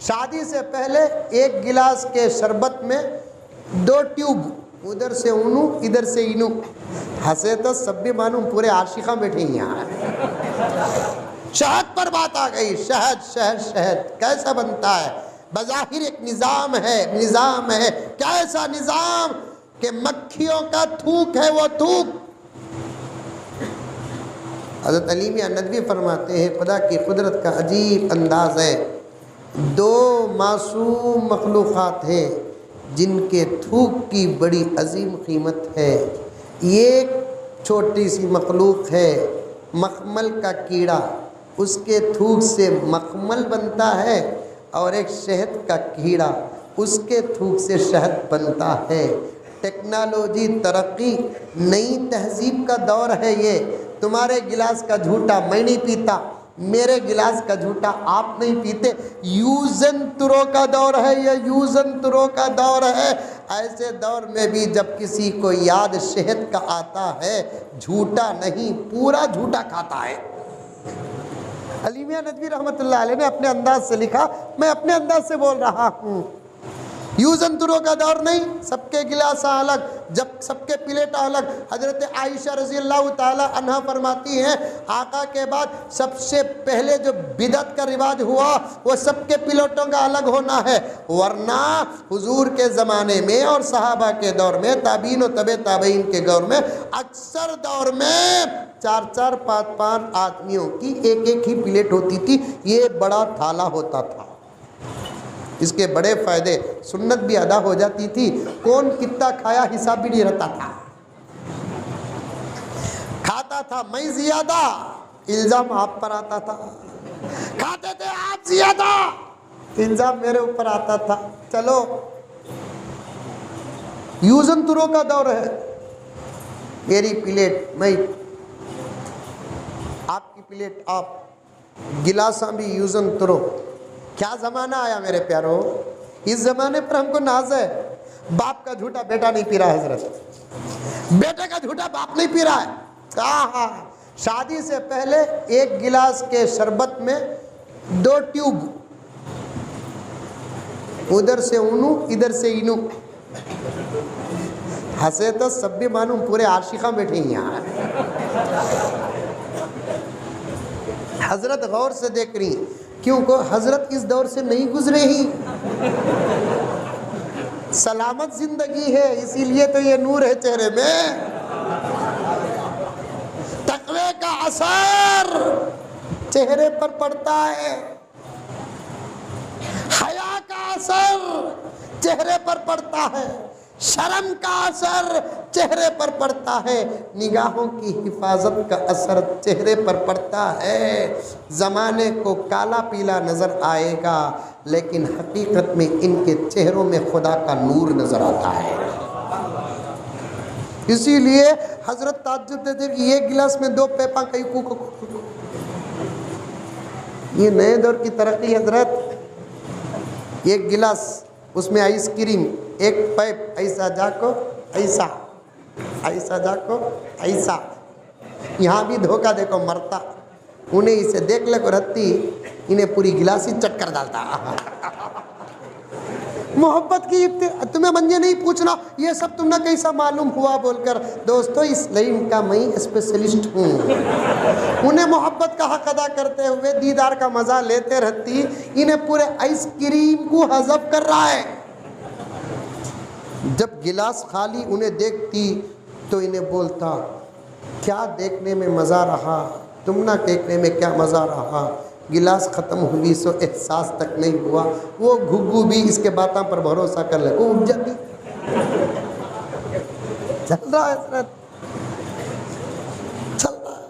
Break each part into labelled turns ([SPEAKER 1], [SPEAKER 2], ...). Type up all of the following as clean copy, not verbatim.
[SPEAKER 1] شادی سے پہلے ایک گلاس کے شربت میں 2 ٹیوب، ادھر سے اونو ادھر سے اینو. ہنسے تو سب بھی معلوم پورے عاشقاں بیٹھے ہیں یہاں. شہد پر بات آ گئی. شہد شہد شہد کیسا بنتا ہے؟ بظاہر ایک نظام ہے. کیا ایسا نظام کہ مکھیوں کا تھوک ہے وہ تھوک. حضرت علی میاں ندوی فرماتے ہیں خدا کی قدرت کا عجیب انداز ہے. 2 معصوم مخلوقات ہیں جن کے تھوک کی بڑی عظیم قیمت ہے. ایک چھوٹی سی مخلوق ہے مخمل کا کیڑا، اس کے تھوک سے مخمل بنتا ہے، اور ایک شہد کا کیڑا، اس کے تھوک سے شہد بنتا ہے. ٹیکنالوجی، ترقی، نئی تہذیب کا دور ہے یہ. تمہارے گلاس کا جھوٹا میں نہیں پیتا، میرے گلاس کا جھوٹا آپ نہیں پیتے. یوزن ترو کا دور ہے یہ، یوزن ترو کا دور ہے. ایسے دور میں بھی جب کسی کو یاد شہد کا آتا ہے، جھوٹا نہیں پورا جھوٹا کھاتا ہے. علی میاں ندوی رحمۃ اللہ علیہ نے اپنے انداز سے لکھا، میں اپنے انداز سے بول رہا ہوں. یوزن ترو کا دور نہیں، سب کے گلاساں الگ، جب سب کے پلیٹاں الگ. حضرت عائشہ رضی اللہ تعالی عنہا فرماتی ہیں آقا کے بعد سب سے پہلے جو بدعت کا رواج ہوا وہ سب کے پلیٹوں کا الگ ہونا ہے. ورنہ حضور کے زمانے میں اور صحابہ کے دور میں، تابعین و تبع تابعین کے دور میں، اکثر دور میں 4 5 آدمیوں کی ایک ہی پلیٹ ہوتی تھی. یہ بڑا تھالا ہوتا تھا. اس کے بڑے فائدے، سنت بھی ادا ہو جاتی تھی، کون کتنا کھایا حساب بھی نہیں رہتا تھا. کھاتا تھا میں زیادہ، الزام آپ پر آتا تھا. کھاتے تھے آپ زیادہ، الزام میرے اوپر آتا تھا. چلو یوزن ترو کا دور ہے. میری پلیٹ میں، آپ کی پلیٹ آپ، گلاساں بھی یوزن ترو. کیا زمانہ آیا میرے پیارو. اس زمانے پر ہم کو ناز ہے. باپ کا جھوٹا بیٹا نہیں پی رہا ہے حضرت، بیٹے کا جھوٹا باپ نہیں پی رہا ہے. کہا شادی سے پہلے ایک گلاس کے شربت میں 2 ٹیوب، ادھر سے اونو ادھر سے اینو. ہنسے تو سب بھی معلوم پورے عاشقاں بیٹھے ہیں یہاں. حضرت غور سے دیکھ رہی ہیں، کیونکہ حضرت اس دور سے نہیں گزرے ہی. سلامت زندگی ہے، اسی لیے تو یہ نور ہے چہرے میں. تقوی کا اثر چہرے پر پڑتا ہے، حیا کا اثر چہرے پر پڑتا ہے، شرم کا اثر چہرے پر پڑتا ہے، نگاہوں کی حفاظت کا اثر چہرے پر پڑتا ہے. زمانے کو کالا پیلا نظر آئے گا، لیکن حقیقت میں ان کے چہروں میں خدا کا نور نظر آتا ہے. اسی لیے حضرت تعجب دیتے کہ یہ گلاس میں 2 پیپاں کئی کو. یہ نئے دور کی ترقی حضرت. ایک گلاس اس میں آئس کریم، ایک پیپ ایسا جا کو ایسا، ایسا جا کو ایسا. یہاں بھی دھوکہ دیکھو مرتا، انہیں اسے دیکھ لے کو رہتی، انہیں پوری گلاس ہی چٹ کر ڈالتا. محبت کی تمہیں منجے نہیں پوچھنا یہ سب تم نے کیسا معلوم ہوا بول کر. دوستو اس لائن کا میں اسپیشلسٹ ہوں. انہیں محبت کا حق ادا کرتے ہوئے دیدار کا مزہ لیتے رہتی، انہیں پورے آئس کریم کو حذف کر رہا ہے. جب گلاس خالی انہیں دیکھتی تو انہیں بولتا کیا دیکھنے میں مزہ رہا، تم نہ دیکھنے میں کیا مزہ رہا. گلاس ختم ہوئی سو احساس تک نہیں ہوا. وہ گھگو بھی اس کے باتوں پر بھروسہ کر لے، وہ اٹھ جاتی. چل رہا ہے حضرت، چل رہا ہے.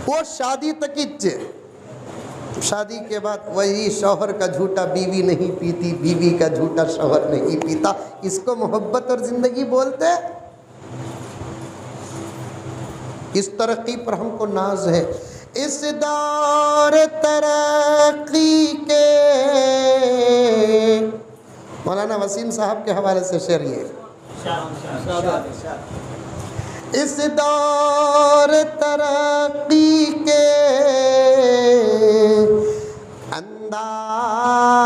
[SPEAKER 1] وہ شادی تک ہی، شادی کے بعد وہی شوہر کا جھوٹا بیوی نہیں پیتی، بیوی کا جھوٹا شوہر نہیں پیتا. اس کو محبت اور زندگی بولتے. اس ترقی پر ہم کو ناز ہے. اس دور ترقی کے، مولانا وسیم صاحب کے حوالے سے شعر یہ، اس دور ترقی کے انداز